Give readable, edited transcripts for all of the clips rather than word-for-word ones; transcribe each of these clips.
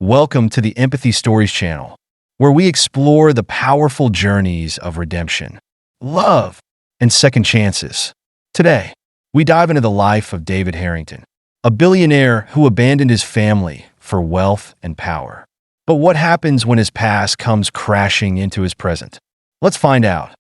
Welcome to the Empathy Stories channel, where we explore the powerful journeys of redemption, love, and second chances. Today, we dive into the life of David Harrington, a billionaire who abandoned his family for wealth and power. But what happens when his past comes crashing into his present? Let's find out.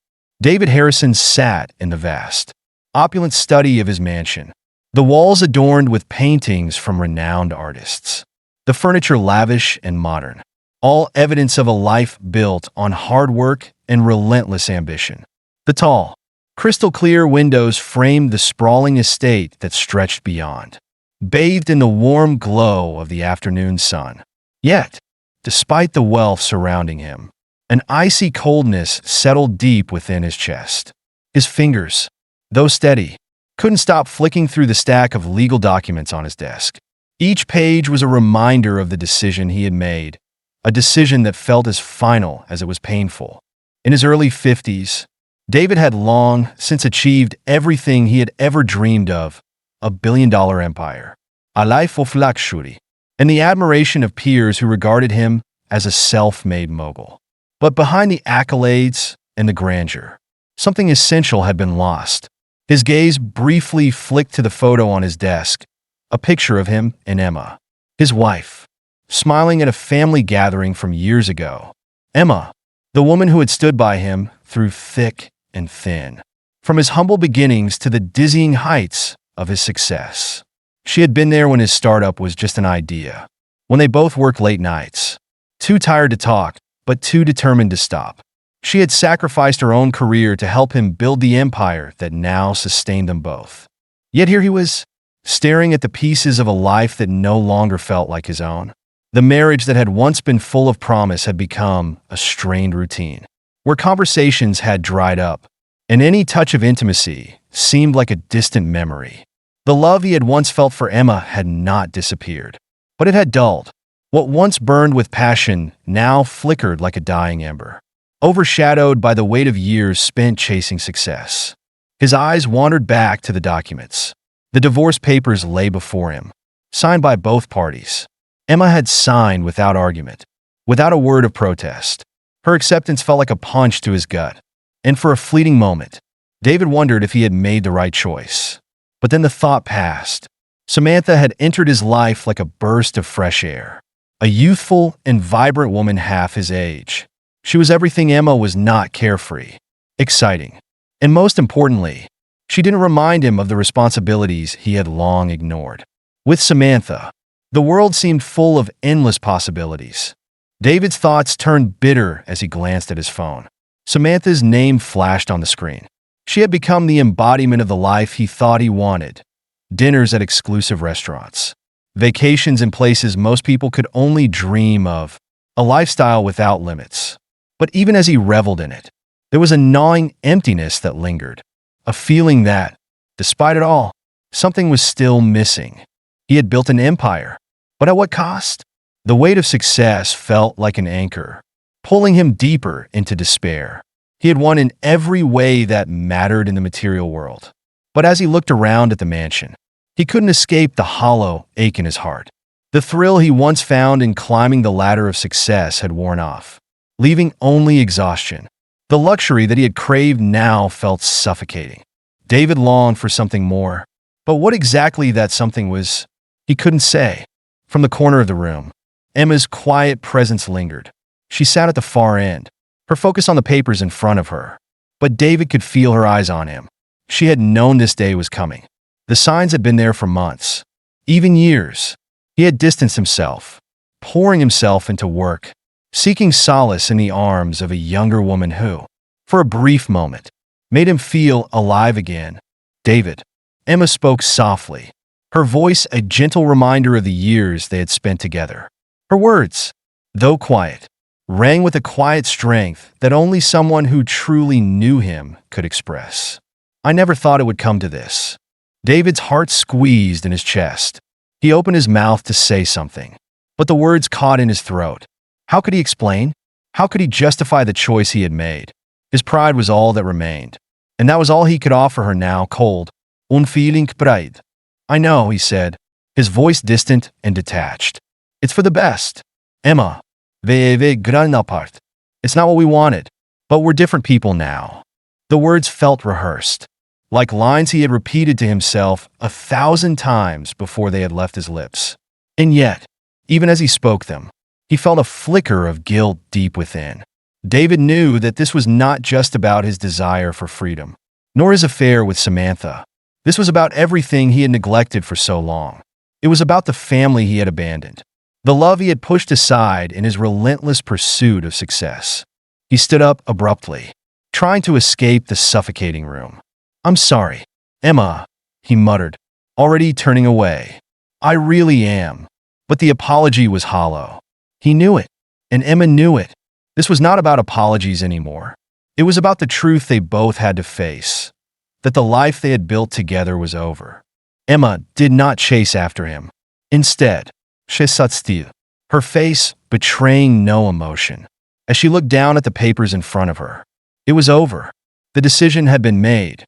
David Harrison sat in the vast, opulent study of his mansion, the walls adorned with paintings from renowned artists, the furniture lavish and modern, all evidence of a life built on hard work and relentless ambition. The tall, crystal-clear windows framed the sprawling estate that stretched beyond, bathed in the warm glow of the afternoon sun. Yet, despite the wealth surrounding him, an icy coldness settled deep within his chest. His fingers, though steady, couldn't stop flicking through the stack of legal documents on his desk. Each page was a reminder of the decision he had made, a decision that felt as final as it was painful. In his early 50s, David had long since achieved everything he had ever dreamed of: a billion-dollar empire, a life of luxury, and the admiration of peers who regarded him as a self-made mogul. But behind the accolades and the grandeur, something essential had been lost. His gaze briefly flicked to the photo on his desk, a picture of him and Emma, his wife, smiling at a family gathering from years ago. Emma, the woman who had stood by him through thick and thin, from his humble beginnings to the dizzying heights of his success. She had been there when his startup was just an idea, when they both worked late nights, too tired to talk, but too determined to stop. She had sacrificed her own career to help him build the empire that now sustained them both. Yet here he was, staring at the pieces of a life that no longer felt like his own. The marriage that had once been full of promise had become a strained routine, where conversations had dried up, and any touch of intimacy seemed like a distant memory. The love he had once felt for Emma had not disappeared, but it had dulled. What once burned with passion now flickered like a dying ember, overshadowed by the weight of years spent chasing success. His eyes wandered back to the documents. The divorce papers lay before him, signed by both parties. Emma had signed without argument, without a word of protest. Her acceptance felt like a punch to his gut, and for a fleeting moment, David wondered if he had made the right choice. But then the thought passed. Samantha had entered his life like a burst of fresh air, a youthful and vibrant woman half his age. She was everything Emma was not: carefree, exciting, and most importantly, she didn't remind him of the responsibilities he had long ignored. With Samantha, the world seemed full of endless possibilities. David's thoughts turned bitter as he glanced at his phone. Samantha's name flashed on the screen. She had become the embodiment of the life he thought he wanted: dinners at exclusive restaurants, vacations in places most people could only dream of, a lifestyle without limits. But even as he reveled in it, there was a gnawing emptiness that lingered, a feeling that, despite it all, something was still missing. He had built an empire, but at what cost? The weight of success felt like an anchor, pulling him deeper into despair. He had won in every way that mattered in the material world. But as he looked around at the mansion, he couldn't escape the hollow ache in his heart. The thrill he once found in climbing the ladder of success had worn off, leaving only exhaustion. The luxury that he had craved now felt suffocating. David longed for something more, but what exactly that something was, he couldn't say. From the corner of the room, Emma's quiet presence lingered. She sat at the far end, her focus on the papers in front of her. But David could feel her eyes on him. She had known this day was coming. The signs had been there for months, even years. He had distanced himself, pouring himself into work, seeking solace in the arms of a younger woman who, for a brief moment, made him feel alive again. David. Emma spoke softly, her voice a gentle reminder of the years they had spent together. Her words, though quiet, rang with a quiet strength that only someone who truly knew him could express. "I never thought it would come to this." David's heart squeezed in his chest. He opened his mouth to say something, but the words caught in his throat. How could he explain? How could he justify the choice he had made? His pride was all that remained, and that was all he could offer her now: cold, unfeeling pride. "I know," he said, his voice distant and detached. "It's for the best. Emma, ve gran apart. It's not what we wanted, but we're different people now. The words felt rehearsed, like lines he had repeated to himself 1,000 times before they had left his lips. And yet, even as he spoke them, he felt a flicker of guilt deep within. David knew that this was not just about his desire for freedom, nor his affair with Samantha. This was about everything he had neglected for so long. It was about the family he had abandoned, the love he had pushed aside in his relentless pursuit of success. He stood up abruptly, trying to escape the suffocating room. "I'm sorry, Emma," he muttered, already turning away. "I really am." But the apology was hollow. He knew it, and Emma knew it. This was not about apologies anymore. It was about the truth they both had to face, that the life they had built together was over. Emma did not chase after him. Instead, she sat still, her face betraying no emotion, as she looked down at the papers in front of her. It was over. The decision had been made.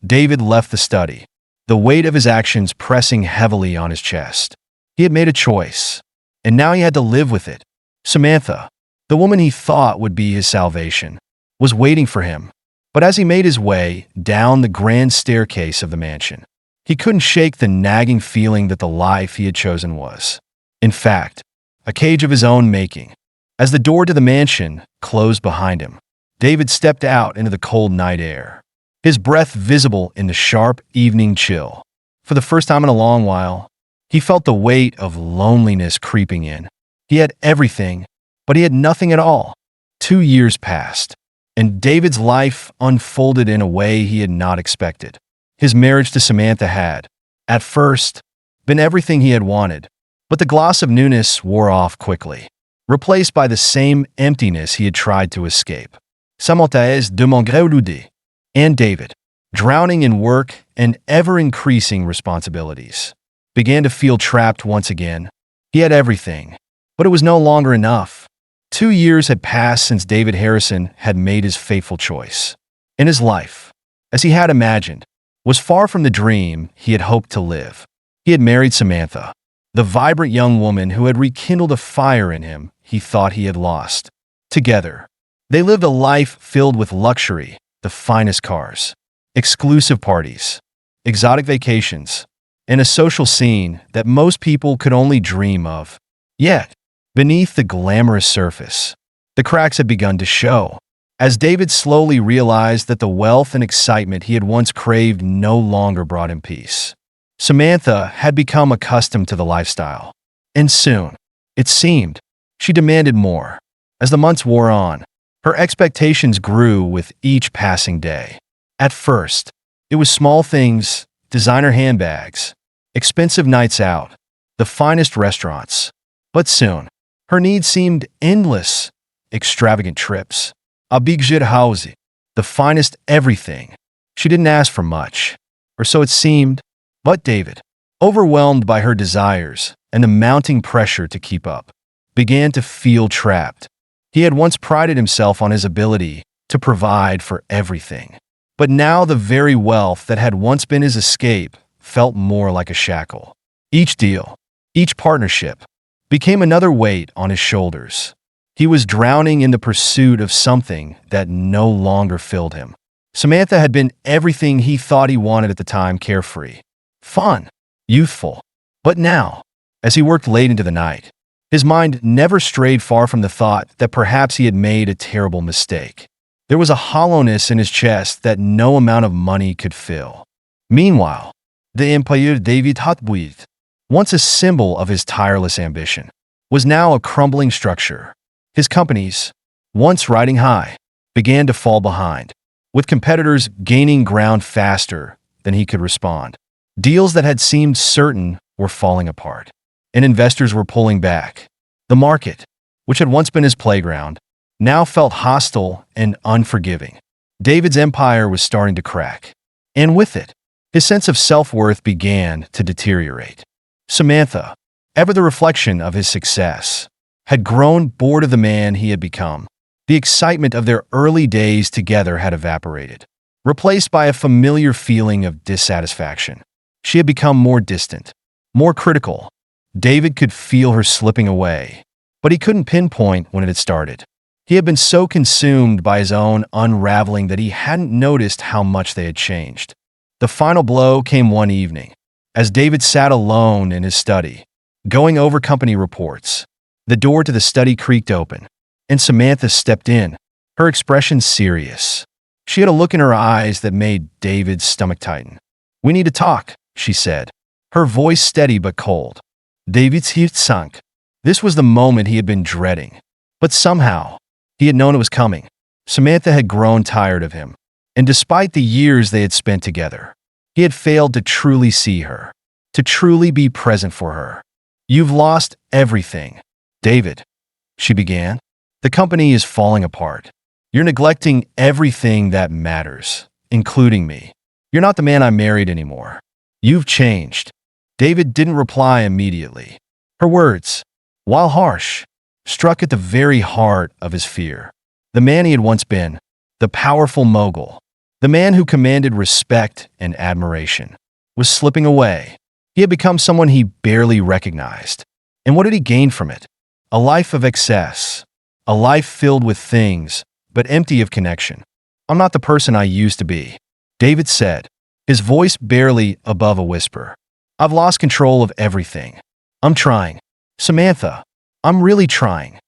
David left the study, the weight of his actions pressing heavily on his chest. He had made a choice, and now he had to live with it. Samantha, the woman he thought would be his salvation, was waiting for him. But as he made his way down the grand staircase of the mansion, he couldn't shake the nagging feeling that the life he had chosen was, in fact, a cage of his own making. As the door to the mansion closed behind him, David stepped out into the cold night air, his breath visible in the sharp evening chill. For the first time in a long while, he felt the weight of loneliness creeping in. He had everything, but he had nothing at all. 2 years passed, and David's life unfolded in a way he had not expected. His marriage to Samantha had, at first, been everything he had wanted, but the gloss of newness wore off quickly, replaced by the same emptiness he had tried to escape. Samantha de mon gré ou and David, drowning in work and ever-increasing responsibilities, began to feel trapped once again. He had everything, but it was no longer enough. 2 years had passed since David Harrison had made his fateful choice. And his life, as he had imagined, was far from the dream he had hoped to live. He had married Samantha, the vibrant young woman who had rekindled a fire in him he thought he had lost. Together, they lived a life filled with luxury, the finest cars, exclusive parties, exotic vacations, and a social scene that most people could only dream of. Yet, beneath the glamorous surface, the cracks had begun to show, as David slowly realized that the wealth and excitement he had once craved no longer brought him peace. Samantha had become accustomed to the lifestyle, and soon, it seemed, she demanded more. As the months wore on, her expectations grew with each passing day. At first, it was small things, designer handbags, expensive nights out, the finest restaurants. But soon, her needs seemed endless, extravagant trips, a budget house, the finest everything. She didn't ask for much, or so it seemed, but David, overwhelmed by her desires and the mounting pressure to keep up, began to feel trapped. He had once prided himself on his ability to provide for everything, but now the very wealth that had once been his escape felt more like a shackle. Each deal, each partnership, became another weight on his shoulders. He was drowning in the pursuit of something that no longer filled him. Samantha had been everything he thought he wanted at the time: carefree, fun, youthful. But now, as he worked late into the night, his mind never strayed far from the thought that perhaps he had made a terrible mistake. There was a hollowness in his chest that no amount of money could fill. Meanwhile, the Empire David had built, once a symbol of his tireless ambition, was now a crumbling structure. His companies, once riding high, began to fall behind, with competitors gaining ground faster than he could respond. Deals that had seemed certain were falling apart, and investors were pulling back. The market, which had once been his playground, now felt hostile and unforgiving. David's empire was starting to crack, and with it, his sense of self-worth began to deteriorate. Samantha, ever the reflection of his success, had grown bored of the man he had become. The excitement of their early days together had evaporated, replaced by a familiar feeling of dissatisfaction. She had become more distant, more critical. David could feel her slipping away, but he couldn't pinpoint when it had started. He had been so consumed by his own unraveling that he hadn't noticed how much they had changed. The final blow came one evening, as David sat alone in his study, going over company reports. The door to the study creaked open, and Samantha stepped in, her expression serious. She had a look in her eyes that made David's stomach tighten. "We need to talk," she said, her voice steady but cold. David's heart sunk. This was the moment he had been dreading. But somehow, he had known it was coming. Samantha had grown tired of him, and despite the years they had spent together, he had failed to truly see her, to truly be present for her. "You've lost everything, David," she began. "The company is falling apart. You're neglecting everything that matters, including me. You're not the man I married anymore. You've changed." David didn't reply immediately. Her words, while harsh, struck at the very heart of his fear. The man he had once been, the powerful mogul, the man who commanded respect and admiration, was slipping away. He had become someone he barely recognized. And what had he gained from it? A life of excess, a life filled with things, but empty of connection. "I'm not the person I used to be," David said, his voice barely above a whisper. "I've lost control of everything. I'm trying. Samantha, I'm really trying."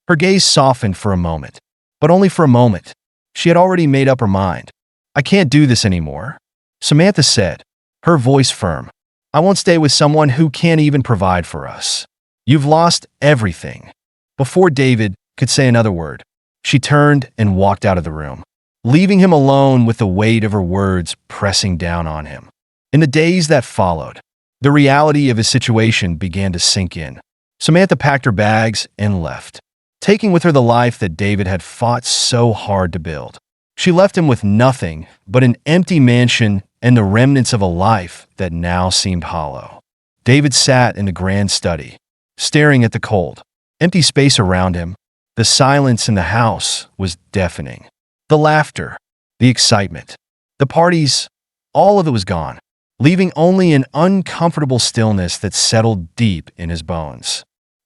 Her gaze softened for a moment, but only for a moment. She had already made up her mind. "I can't do this anymore," Samantha said, her voice firm. "I won't stay with someone who can't even provide for us. You've lost everything." Before David could say another word, she turned and walked out of the room, leaving him alone with the weight of her words pressing down on him. In the days that followed, the reality of his situation began to sink in. Samantha packed her bags and left, taking with her the life that David had fought so hard to build. She left him with nothing but an empty mansion and the remnants of a life that now seemed hollow. David sat in the grand study, staring at the cold, empty space around him. The silence in the house was deafening. The laughter, the excitement, the parties, all of it was gone, leaving only an uncomfortable stillness that settled deep in his bones.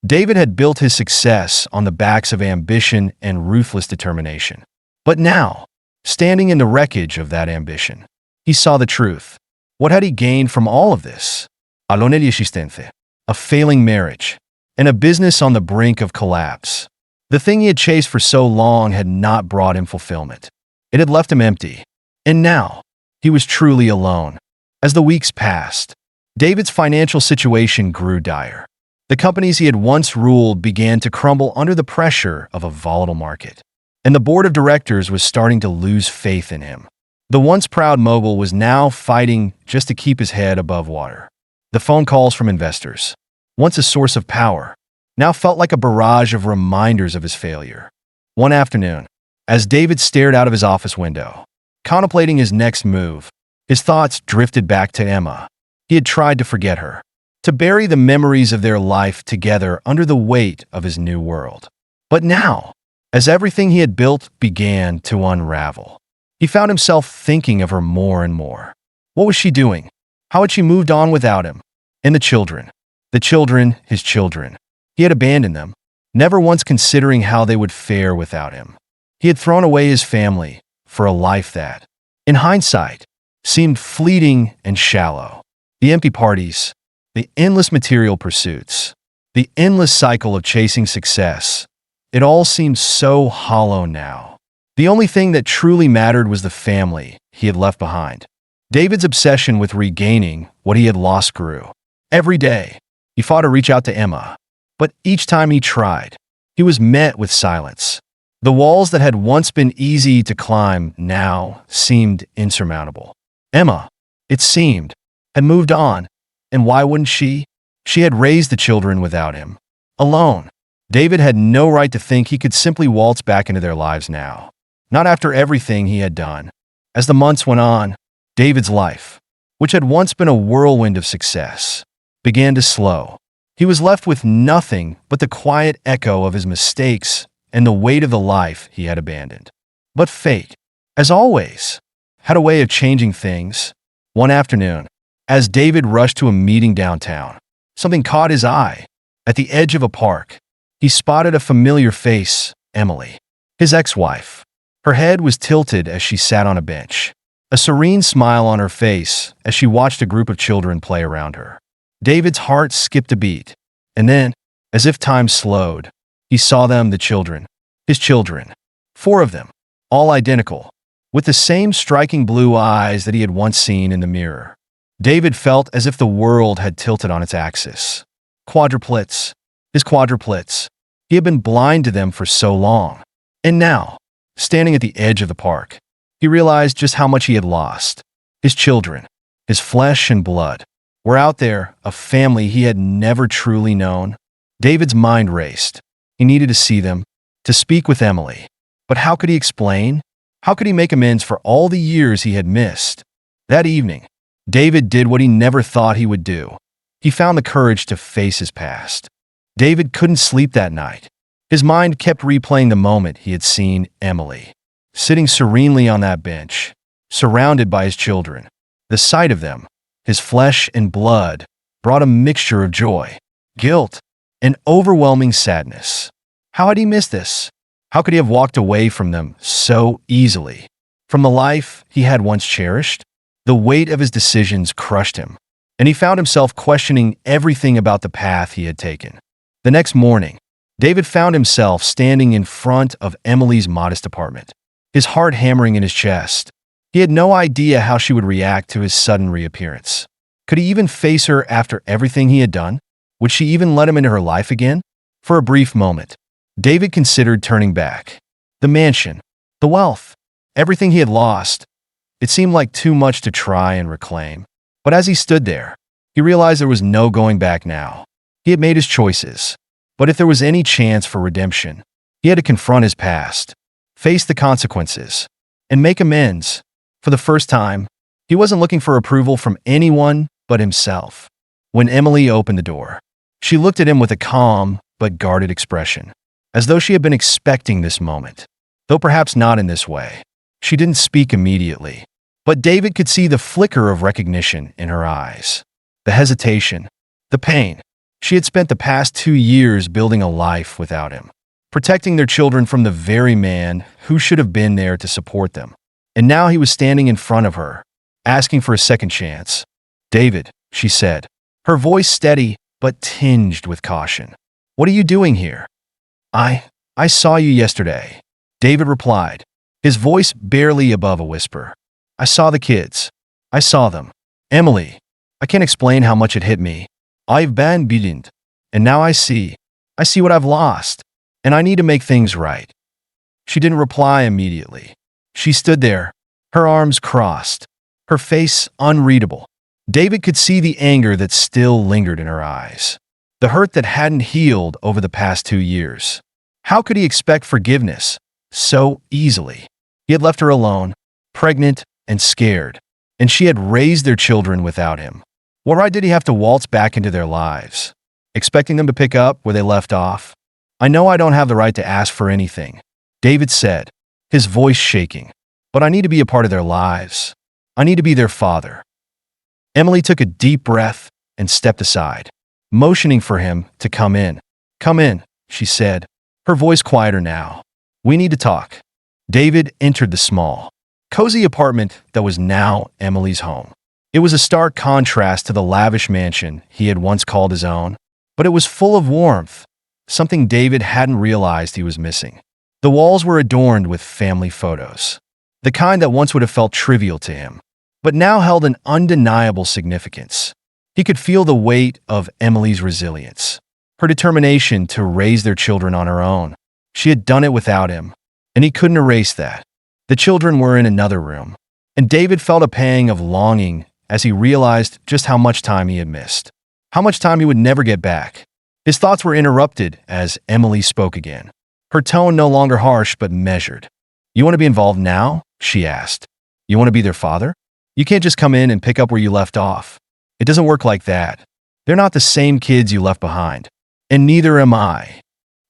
David had built his success on the backs of ambition and ruthless determination. But now, standing in the wreckage of that ambition, he saw the truth. What had he gained from all of this? A failing marriage, and a business on the brink of collapse. The thing he had chased for so long had not brought him fulfillment. It had left him empty. And now, he was truly alone. As the weeks passed, David's financial situation grew dire. The companies he had once ruled began to crumble under the pressure of a volatile market, and the board of directors was starting to lose faith in him. The once proud mogul was now fighting just to keep his head above water. The phone calls from investors, once a source of power, now felt like a barrage of reminders of his failure. One afternoon, as David stared out of his office window, contemplating his next move, his thoughts drifted back to Emma. He had tried to forget her, to bury the memories of their life together under the weight of his new world. But now, as everything he had built began to unravel, he found himself thinking of her more and more. What was she doing? How had she moved on without him? And the children, his children. He had abandoned them, never once considering how they would fare without him. He had thrown away his family for a life that, in hindsight, seemed fleeting and shallow. The empty parties, the endless material pursuits, the endless cycle of chasing success. It all seemed so hollow now. The only thing that truly mattered was the family he had left behind. David's obsession with regaining what he had lost grew. Every day, he fought to reach out to Emma, but each time he tried, he was met with silence. The walls that had once been easy to climb now seemed insurmountable. Emma, it seemed, had moved on, and why wouldn't she? She had raised the children without him, alone. David had no right to think he could simply waltz back into their lives now. Not after everything he had done. As the months went on, David's life, which had once been a whirlwind of success, began to slow. He was left with nothing but the quiet echo of his mistakes and the weight of the life he had abandoned. But fate, as always, had a way of changing things. One afternoon, as David rushed to a meeting downtown, something caught his eye. At the edge of a park, he spotted a familiar face, Emily, his ex-wife. Her head was tilted as she sat on a bench, a serene smile on her face as she watched a group of children play around her. David's heart skipped a beat, and then, as if time slowed, he saw them, the children, his children, 4 of them, all identical, with the same striking blue eyes that he had once seen in the mirror. David felt as if the world had tilted on its axis. Quadruplets, his quadruplets. He had been blind to them for so long. And now, standing at the edge of the park, he realized just how much he had lost. His children, his flesh and blood, were out there, a family he had never truly known. David's mind raced. He needed to see them, to speak with Emily. But how could he explain? How could he make amends for all the years he had missed? That evening, David did what he never thought he would do. He found the courage to face his past. David couldn't sleep that night. His mind kept replaying the moment he had seen Emily, sitting serenely on that bench, surrounded by his children. The sight of them, his flesh and blood, brought a mixture of joy, guilt, and overwhelming sadness. How had he missed this? How could he have walked away from them so easily? From the life he had once cherished? The weight of his decisions crushed him, and he found himself questioning everything about the path he had taken. The next morning, David found himself standing in front of Emily's modest apartment, his heart hammering in his chest. He had no idea how she would react to his sudden reappearance. Could he even face her after everything he had done? Would she even let him into her life again? For a brief moment, David considered turning back. The mansion, the wealth, everything he had lost. It seemed like too much to try and reclaim. But as he stood there, he realized there was no going back now. He had made his choices. But if there was any chance for redemption, he had to confront his past, face the consequences, and make amends. For the first time, he wasn't looking for approval from anyone but himself. When Emily opened the door, she looked at him with a calm but guarded expression, as though she had been expecting this moment, though perhaps not in this way. She didn't speak immediately, but David could see the flicker of recognition in her eyes, the hesitation, the pain. She had spent the past 2 years building a life without him, protecting their children from the very man who should have been there to support them. And now he was standing in front of her, asking for a second chance. "David," she said, her voice steady but tinged with caution. "What are you doing here?" I saw you yesterday," David replied, his voice barely above a whisper. "I saw the kids. I saw them. Emily, I can't explain how much it hit me. I've been beaten, and now I see what I've lost, and I need to make things right." She didn't reply immediately. She stood there, her arms crossed, her face unreadable. David could see the anger that still lingered in her eyes, the hurt that hadn't healed over the past 2 years. How could he expect forgiveness so easily? He had left her alone, pregnant and scared, and she had raised their children without him. Why did he have to waltz back into their lives, expecting them to pick up where they left off? "I know I don't have the right to ask for anything," David said, his voice shaking, "but I need to be a part of their lives. I need to be their father." Emily took a deep breath and stepped aside, motioning for him to come in. "Come in," she said, her voice quieter now. "We need to talk." David entered the small, cozy apartment that was now Emily's home. It was a stark contrast to the lavish mansion he had once called his own, but it was full of warmth, something David hadn't realized he was missing. The walls were adorned with family photos, the kind that once would have felt trivial to him, but now held an undeniable significance. He could feel the weight of Emily's resilience, her determination to raise their children on her own. She had done it without him, and he couldn't erase that. The children were in another room, and David felt a pang of longing as he realized just how much time he had missed, how much time he would never get back. His thoughts were interrupted as Emily spoke again, her tone no longer harsh but measured. "You want to be involved now?" she asked. "You want to be their father? You can't just come in and pick up where you left off. It doesn't work like that. They're not the same kids you left behind, and neither am I."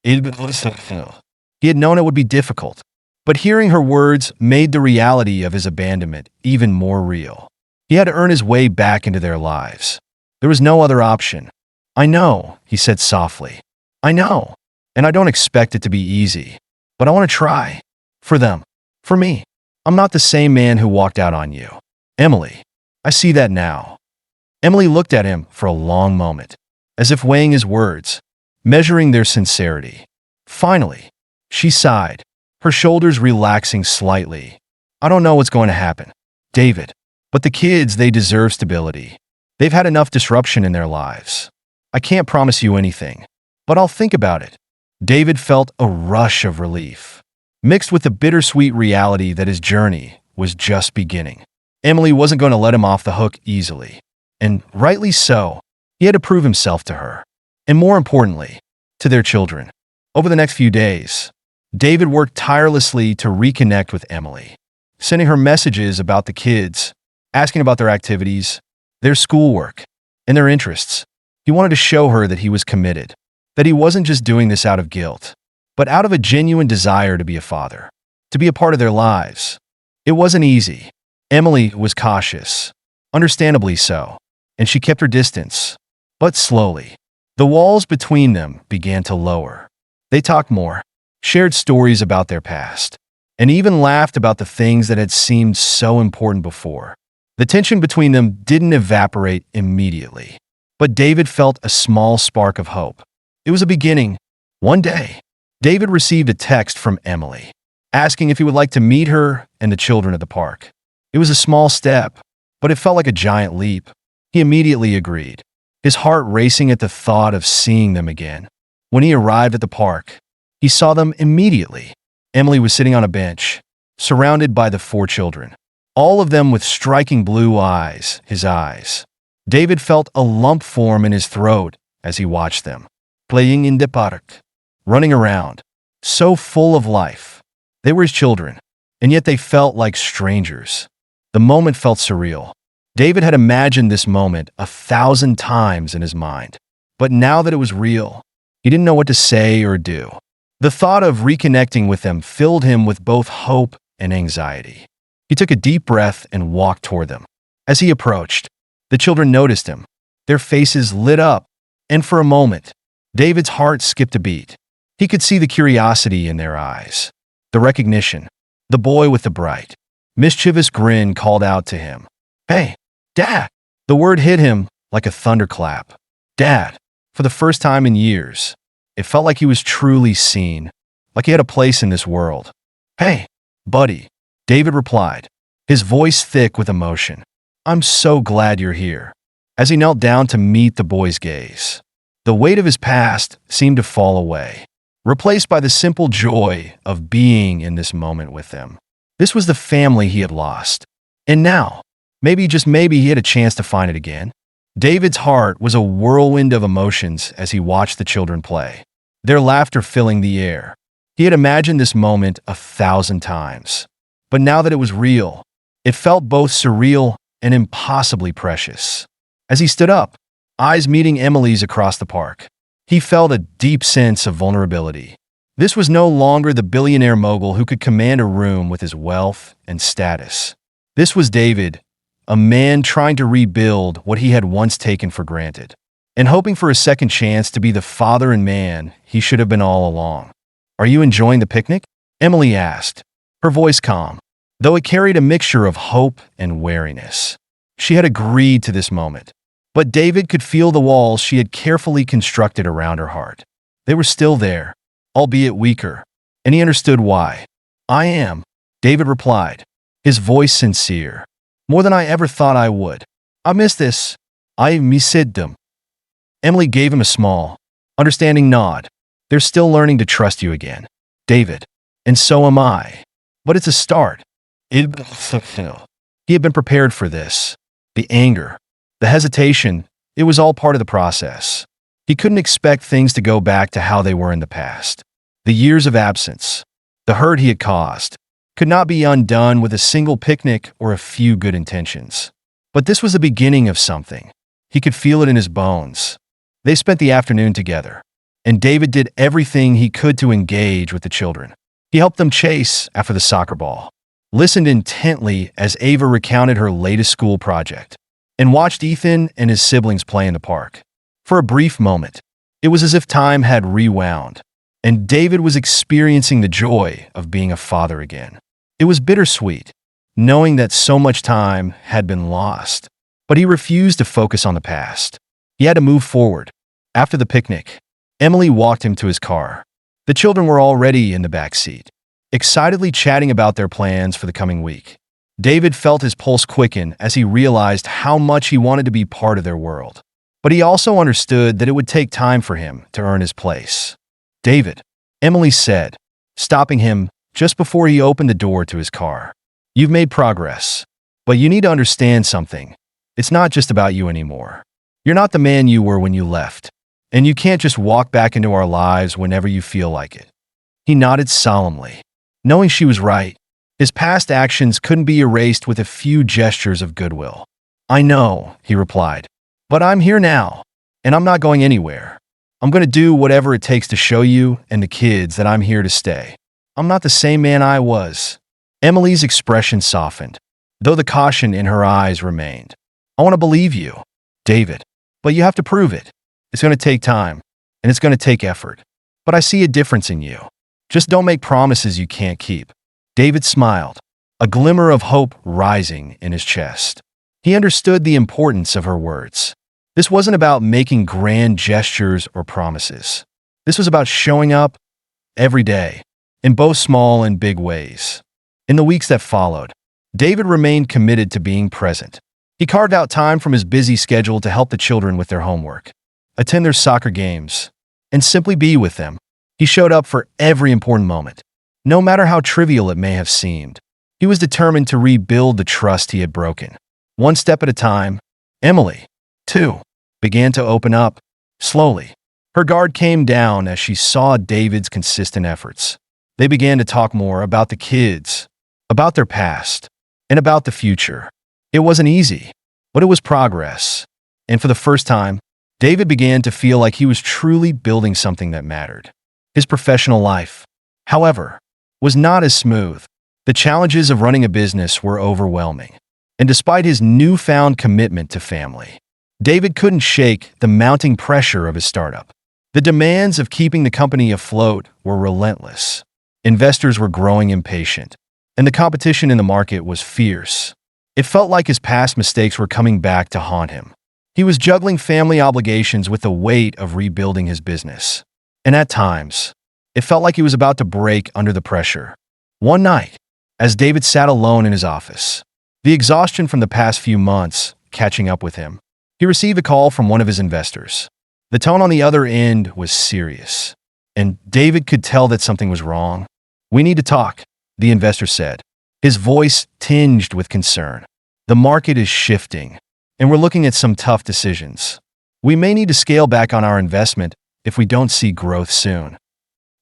He had known it would be difficult, but hearing her words made the reality of his abandonment even more real. He had to earn his way back into their lives. There was no other option. "I know," he said softly. "I know." and I don't expect it to be easy, but I want to try. For them. For me. I'm not the same man who walked out on you. Emily. I see that now. Emily looked at him for a long moment, as if weighing his words, measuring their sincerity. Finally, she sighed, her shoulders relaxing slightly. I don't know what's going to happen, David, but the kids, they deserve stability. They've had enough disruption in their lives. I can't promise you anything, but I'll think about it. David felt a rush of relief, mixed with the bittersweet reality that his journey was just beginning. Emily wasn't going to let him off the hook easily, and rightly so. He had to prove himself to her, and more importantly, to their children. Over the next few days, David worked tirelessly to reconnect with Emily, sending her messages about the kids, asking about their activities, their schoolwork, and their interests. He wanted to show her that he was committed, that he wasn't just doing this out of guilt, but out of a genuine desire to be a father, to be a part of their lives. It wasn't easy. Emily was cautious, understandably so, and she kept her distance. But slowly, the walls between them began to lower. They talked more, shared stories about their past, and even laughed about the things that had seemed so important before. The tension between them didn't evaporate immediately, but David felt a small spark of hope. It was a beginning. One day, David received a text from Emily, asking if he would like to meet her and the children at the park. It was a small step, but it felt like a giant leap. He immediately agreed, his heart racing at the thought of seeing them again. When he arrived at the park, he saw them immediately. Emily was sitting on a bench, surrounded by the 4 children, all of them with striking blue eyes, his eyes. David felt a lump form in his throat as he watched them, playing in the park, running around, so full of life. They were his children, and yet they felt like strangers. The moment felt surreal. David had imagined this moment 1,000 times in his mind, but now that it was real, he didn't know what to say or do. The thought of reconnecting with them filled him with both hope and anxiety. He took a deep breath and walked toward them. As he approached, the children noticed him. Their faces lit up, and for a moment, David's heart skipped a beat. He could see the curiosity in their eyes, the recognition. The boy with the bright, mischievous grin called out to him, "Hey, Dad!" The word hit him like a thunderclap. Dad, for the first time in years. It felt like he was truly seen, like he had a place in this world. "Hey, buddy," David replied, his voice thick with emotion. "I'm so glad you're here." As he knelt down to meet the boy's gaze, the weight of his past seemed to fall away, replaced by the simple joy of being in this moment with them. This was the family he had lost. And now, maybe, just maybe, he had a chance to find it again. David's heart was a whirlwind of emotions as he watched the children play, their laughter filling the air. He had imagined this moment 1,000 times. But now that it was real, it felt both surreal and impossibly precious. As he stood up, eyes meeting Emily's across the park, he felt a deep sense of vulnerability. This was no longer the billionaire mogul who could command a room with his wealth and status. This was David, a man trying to rebuild what he had once taken for granted, and hoping for a second chance to be the father and man he should have been all along. "Are you enjoying the picnic?" Emily asked, her voice calm, though it carried a mixture of hope and wariness. She had agreed to this moment, but David could feel the walls she had carefully constructed around her heart. They were still there, albeit weaker, and he understood why. "I am," David replied, his voice sincere. "More than I ever thought I would. I miss this. I miss them." Emily gave him a small, understanding nod. "They're still learning to trust you again, David, and so am I. But it's a start." He had been prepared for this. The anger, the hesitation, it was all part of the process. He couldn't expect things to go back to how they were in the past. The years of absence, the hurt he had caused, could not be undone with a single picnic or a few good intentions. But this was the beginning of something. He could feel it in his bones. They spent the afternoon together, and David did everything he could to engage with the children. He helped them chase after the soccer ball, listened intently as Ava recounted her latest school project, and watched Ethan and his siblings play in the park. For a brief moment, it was as if time had rewound. and David was experiencing the joy of being a father again. It was bittersweet, knowing that so much time had been lost, but he refused to focus on the past. He had to move forward. After the picnic, Emily walked him to his car. The children were already in the back seat, excitedly chatting about their plans for the coming week. David felt his pulse quicken as he realized how much he wanted to be part of their world. But he also understood that it would take time for him to earn his place. "David," Emily said, stopping him just before he opened the door to his car. "You've made progress, but you need to understand something. It's not just about you anymore. You're not the man you were when you left, and you can't just walk back into our lives whenever you feel like it." He nodded solemnly, knowing she was right. His past actions couldn't be erased with a few gestures of goodwill. "I know," he replied, "but I'm here now, and I'm not going anywhere. I'm going to do whatever it takes to show you and the kids that I'm here to stay. I'm not the same man I was." Emily's expression softened, though the caution in her eyes remained. "I want to believe you, David, but you have to prove it. It's going to take time, and it's going to take effort. But I see a difference in you. Just don't make promises you can't keep." David smiled, a glimmer of hope rising in his chest. He understood the importance of her words. This wasn't about making grand gestures or promises. This was about showing up every day, in both small and big ways. In the weeks that followed, David remained committed to being present. He carved out time from his busy schedule to help the children with their homework, attend their soccer games, and simply be with them. He showed up for every important moment, no matter how trivial it may have seemed. He was determined to rebuild the trust he had broken. One step at a time, Emily, too, began to open up. Slowly, her guard came down as she saw David's consistent efforts. They began to talk more about the kids, about their past, and about the future. It wasn't easy, but it was progress. And for the first time, David began to feel like he was truly building something that mattered. His professional life, however, was not as smooth. The challenges of running a business were overwhelming. And despite his newfound commitment to family, David couldn't shake the mounting pressure of his startup. The demands of keeping the company afloat were relentless. Investors were growing impatient, and the competition in the market was fierce. It felt like his past mistakes were coming back to haunt him. He was juggling family obligations with the weight of rebuilding his business. And at times, it felt like he was about to break under the pressure. One night, as David sat alone in his office, the exhaustion from the past few months catching up with him, he received a call from one of his investors. The tone on the other end was serious, and David could tell that something was wrong. "We need to talk," the investor said, his voice tinged with concern. "The market is shifting, and we're looking at some tough decisions. We may need to scale back on our investment if we don't see growth soon."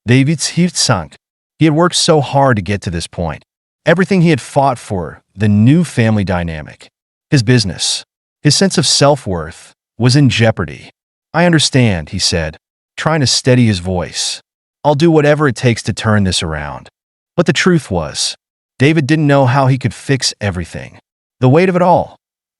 David's heart sunk. He had worked so hard to get to this point. Everything he had fought for, the new family dynamic, his business, his sense of self-worth, was in jeopardy. "I understand," he said, trying to steady his voice. "I'll do whatever it takes to turn this around." But the truth was, David didn't know how he could fix everything. The weight of it all,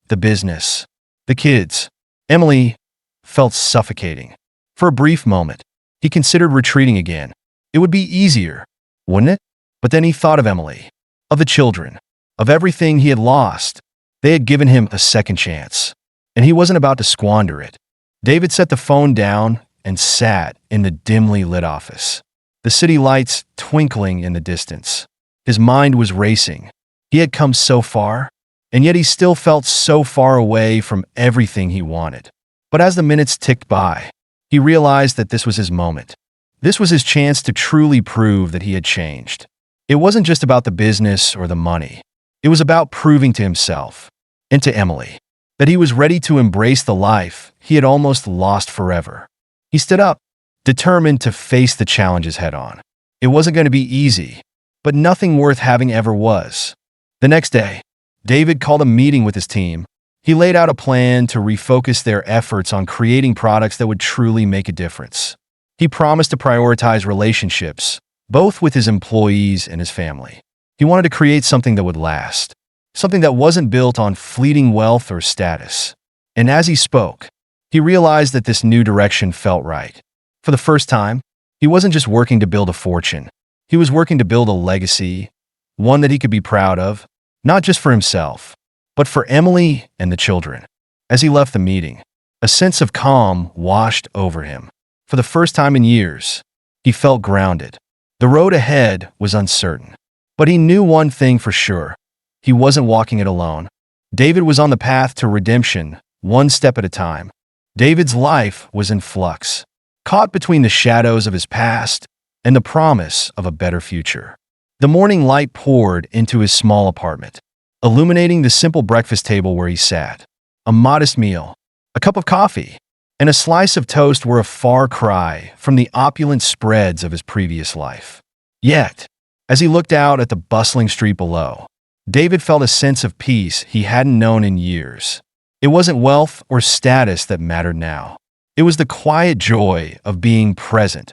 the business, the kids, Emily, felt suffocating. For a brief moment, he considered retreating again. It would be easier, wouldn't it? But then he thought of Emily, of the children, of everything he had lost. They had given him a second chance, and he wasn't about to squander it. David set the phone down and sat in the dimly lit office, the city lights twinkling in the distance. His mind was racing. He had come so far, and yet he still felt so far away from everything he wanted. But as the minutes ticked by, he realized that this was his moment. This was his chance to truly prove that he had changed. It wasn't just about the business or the money. It was about proving to himself and to Emily that he was ready to embrace the life he had almost lost forever. He stood up, determined to face the challenges head-on. It wasn't going to be easy, but nothing worth having ever was. The next day, David called a meeting with his team. He laid out a plan to refocus their efforts on creating products that would truly make a difference. He promised to prioritize relationships, both with his employees and his family. He wanted to create something that would last, something that wasn't built on fleeting wealth or status. And as he spoke, he realized that this new direction felt right. For the first time, He wasn't just working to build a fortune. He was working to build a legacy, one that he could be proud of, not just for himself, but for Emily and the children. As he left the meeting, a sense of calm washed over him. For the first time in years, he felt grounded. The road ahead was uncertain, but he knew one thing for sure. He wasn't walking it alone. David was on the path to redemption, one step at a time. David's life was in flux, caught between the shadows of his past and the promise of a better future. The morning light poured into his small apartment, illuminating the simple breakfast table where he sat. A modest meal, a cup of coffee, and a slice of toast were a far cry from the opulent spreads of his previous life. Yet, as he looked out at the bustling street below, David felt a sense of peace he hadn't known in years. It wasn't wealth or status that mattered now. It was the quiet joy of being present,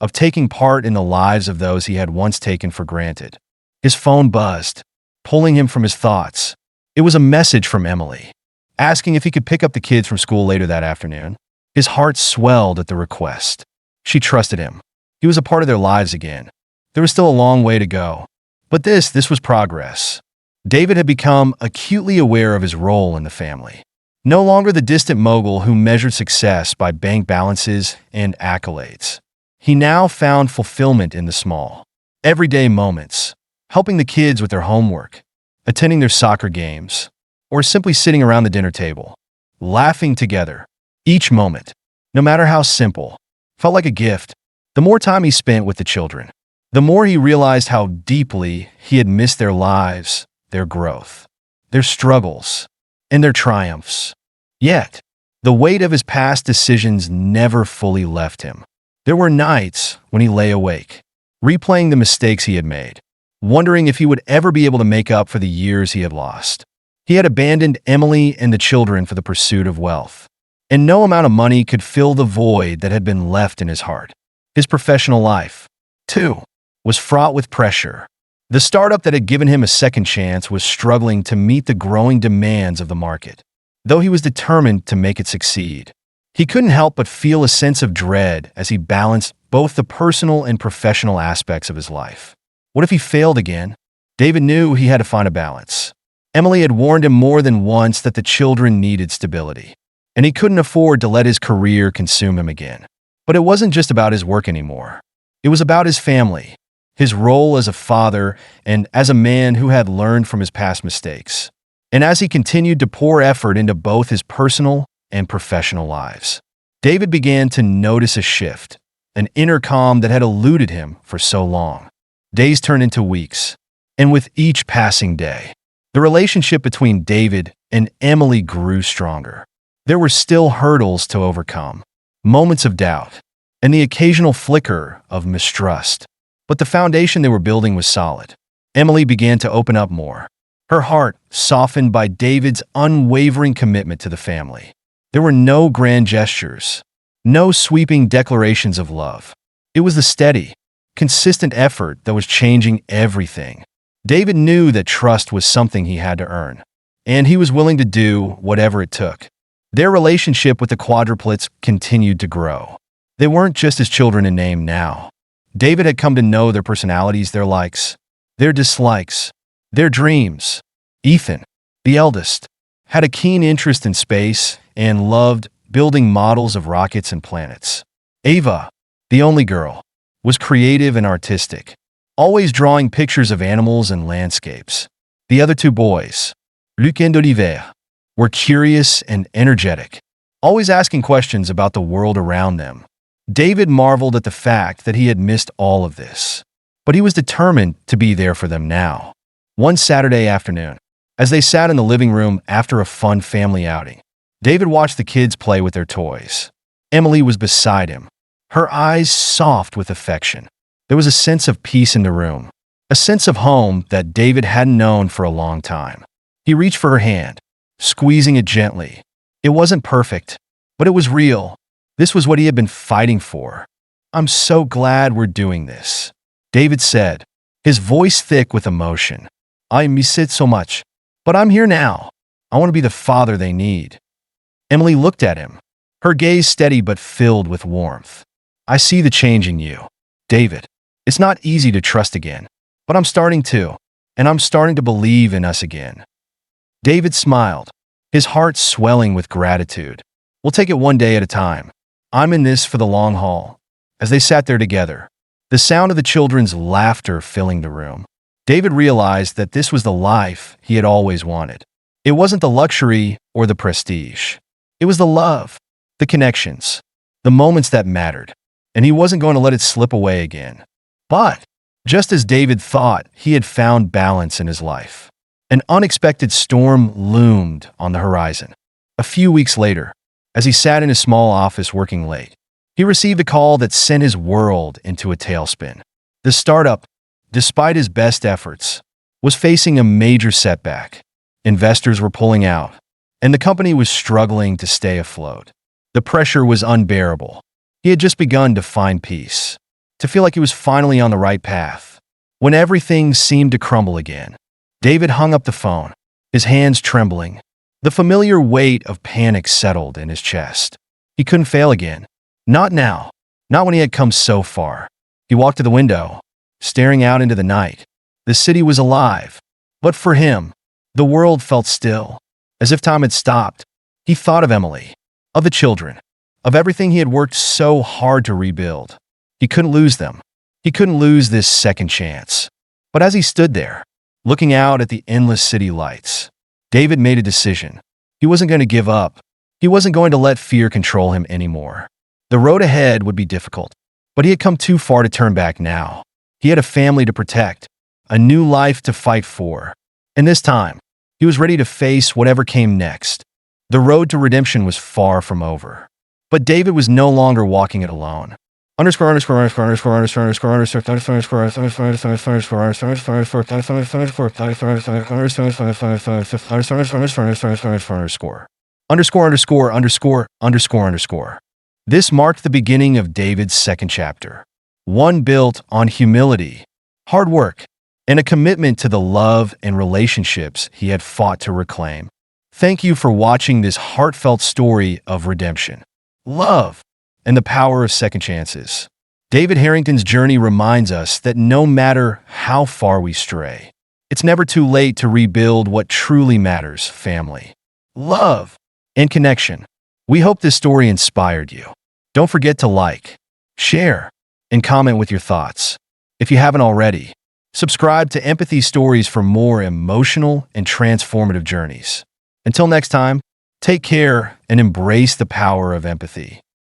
of taking part in the lives of those he had once taken for granted. His phone buzzed, pulling him from his thoughts. It was a message from Emily, asking if he could pick up the kids from school later that afternoon. His heart swelled at the request. She trusted him. He was a part of their lives again. There was still a long way to go, but this was progress. David had become acutely aware of his role in the family. No longer the distant mogul who measured success by bank balances and accolades. He now found fulfillment in the small, everyday moments, helping the kids with their homework, attending their soccer games, or simply sitting around the dinner table, laughing together. Each moment, no matter how simple, felt like a gift. The more time he spent with the children, the more he realized how deeply he had missed their lives, their growth, their struggles, and their triumphs. Yet, the weight of his past decisions never fully left him. There were nights when he lay awake, replaying the mistakes he had made, wondering if he would ever be able to make up for the years he had lost. He had abandoned Emily and the children for the pursuit of wealth, and no amount of money could fill the void that had been left in his heart. His professional life, too, was fraught with pressure. The startup that had given him a second chance was struggling to meet the growing demands of the market. Though he was determined to make it succeed, he couldn't help but feel a sense of dread as he balanced both the personal and professional aspects of his life. What if he failed again? David knew he had to find a balance. Emily had warned him more than once that the children needed stability, and he couldn't afford to let his career consume him again. But it wasn't just about his work anymore. It was about his family, his role as a father, and as a man who had learned from his past mistakes. And as he continued to pour effort into both his personal and professional lives, David began to notice a shift, an inner calm that had eluded him for so long. Days turned into weeks, and with each passing day, the relationship between David and Emily grew stronger. There were still hurdles to overcome, moments of doubt, and the occasional flicker of mistrust. But the foundation they were building was solid. Emily began to open up more, her heart softened by David's unwavering commitment to the family. There were no grand gestures, no sweeping declarations of love. It was the steady, consistent effort that was changing everything. David knew that trust was something he had to earn, and he was willing to do whatever it took. Their relationship with the quadruplets continued to grow. They weren't just his children in name now. David had come to know their personalities, their likes, their dislikes, their dreams. Ethan, the eldest, had a keen interest in space and loved building models of rockets and planets. Ava, the only girl, was creative and artistic, always drawing pictures of animals and landscapes. The other two boys, Luc and Olivier, were curious and energetic, always asking questions about the world around them. David marveled at the fact that he had missed all of this, but he was determined to be there for them now. One Saturday afternoon, as they sat in the living room after a fun family outing, David watched the kids play with their toys. Emily was beside him, her eyes soft with affection. There was a sense of peace in the room, a sense of home that David hadn't known for a long time. He reached for her hand, squeezing it gently. It wasn't perfect, but it was real. This was what he had been fighting for. "I'm so glad we're doing this," David said, his voice thick with emotion. "I miss it so much, but I'm here now. I want to be the father they need." Emily looked at him, her gaze steady but filled with warmth. I see the change in you. David, it's not easy to trust again, but I'm starting to, and I'm starting to believe in us again. David smiled, his heart swelling with gratitude. We'll take it one day at a time. I'm in this for the long haul. As they sat there together, the sound of the children's laughter filling the room, David realized that this was the life he had always wanted. It wasn't the luxury or the prestige. It was the love, the connections, the moments that mattered, and he wasn't going to let it slip away again. But just as David thought he had found balance in his life, an unexpected storm loomed on the horizon. A few weeks later, as he sat in his small office working late, he received a call that sent his world into a tailspin. The startup, despite his best efforts, was facing a major setback. Investors were pulling out, and the company was struggling to stay afloat. The pressure was unbearable. He had just begun to find peace, to feel like he was finally on the right path, when everything seemed to crumble again. David hung up the phone, his hands trembling. The familiar weight of panic settled in his chest. He couldn't fail again. Not now. Not when he had come so far. He walked to the window, staring out into the night. The city was alive. But for him, the world felt still, as if time had stopped. He thought of Emily, of the children, of everything he had worked so hard to rebuild. He couldn't lose them. He couldn't lose this second chance. But as he stood there, looking out at the endless city lights, David made a decision. He wasn't going to give up. He wasn't going to let fear control him anymore. The road ahead would be difficult, but he had come too far to turn back now. He had a family to protect, a new life to fight for. And this time, he was ready to face whatever came next. The road to redemption was far from over. But David was no longer walking it alone. This marked the beginning of David's second chapter, one built on humility, hard work, and a commitment to the love and relationships he had fought to reclaim. Thank you for watching this heartfelt story of redemption, love, and the power of second chances. David Harrington's journey reminds us that no matter how far we stray, it's never too late to rebuild what truly matters: family, love, and connection. We hope this story inspired you. Don't forget to like, share, and comment with your thoughts. If you haven't already, subscribe to Empathy Stories for more emotional and transformative journeys. Until next time, take care and embrace the power of empathy.